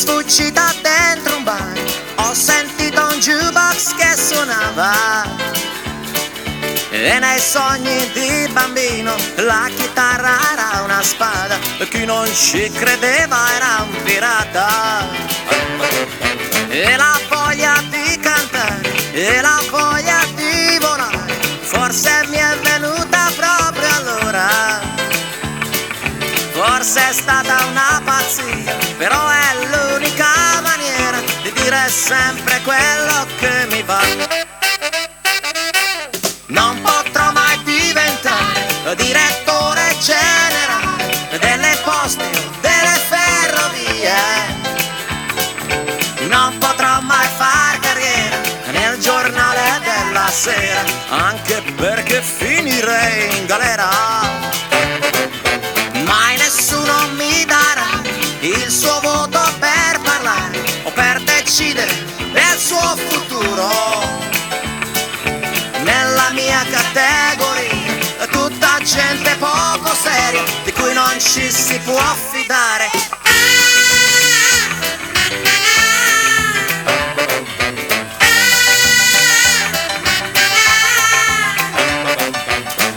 sfuggita dentro un bar, ho sentito un jukebox che suonava e nei sogni di bambino la chitarra era una spada e chi non ci credeva era un pirata. E la voglia di cantare e la voglia di volare forse mi è venuta proprio allora. Forse è stata una pazzia, però è l'unica maniera di dire sempre quello che mi va. Non potrò mai diventare direttore generale delle poste o delle ferrovie. Non potrò mai far carriera nel giornale della sera, anche perché finirei in galera. Mai nessuno mi darà il suo voto per parlare o per decidere del suo futuro. Nella mia categoria tutta gente poco seria di cui non ci si può fidare.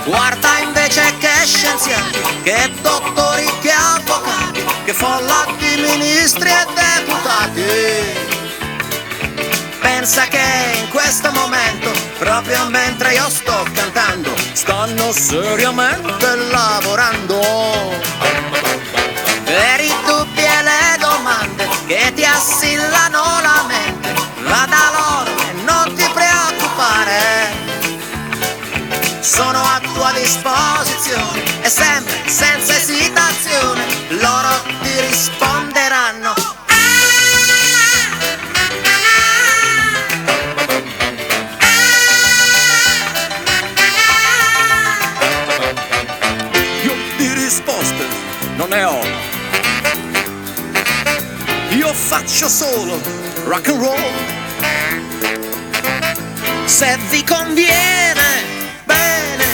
Guarda invece che scienziati, che dottori, che avvocati, che folla di ministri e deputati. Pensa che in questo momento, proprio mentre io sto cantando, stanno seriamente lavorando per i dubbi e le domande che ti assillano la mente. Va da loro e non ti preoccupare, sono a tua disposizione e sempre senza esitazione loro ti risponderanno. Io di risposte non ne ho, io faccio solo rock and roll. Se vi conviene, bene,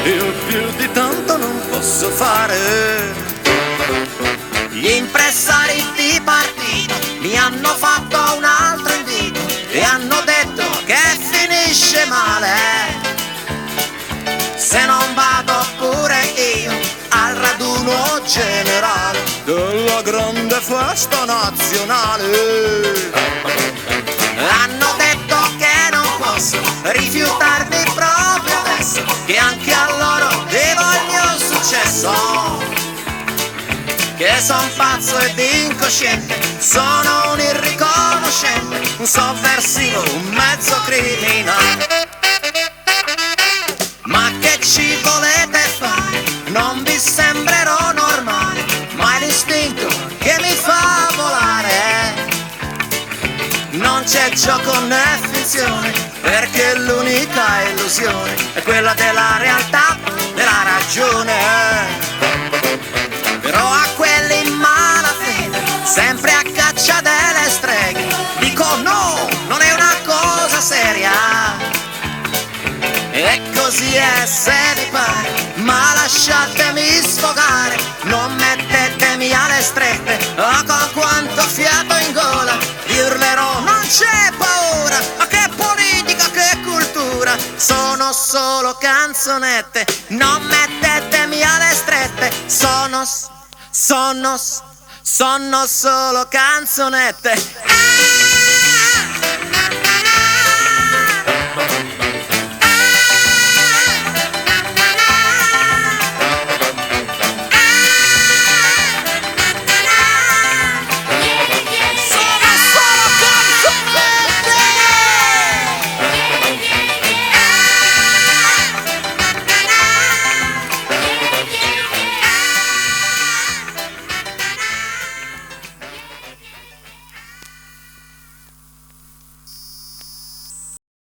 Io più di tanto non posso fare. gli impresari di partito mi hanno fatto un altro invito e hanno detto che finisce male se non vado pure io al raduno generale Della grande festa nazionale. Hanno detto che non posso rifiutarmi proprio adesso, che anche a loro devo il mio successo, che son pazzo ed incosciente, sono un irriconoscente, un sovversivo, un mezzo criminale. Ma che ci volete fare? Non vi sembrerò normale, ma è l'istinto che mi fa volare. Non c'è gioco né finzione, perché l'unica illusione è quella della realtà, della ragione. Però a quelli in malafede, sempre a caccia delle streghe, dico no, non è una cosa seria. E così è se vi pare, ma lasciatemi sfogare, non mettetemi alle strette, oh, con quanto fiato in gola, vi urlerò non c'è paura, ma che politica, che cultura, sono solo canzonette, non mettetemi alle strette, sono solo canzonette.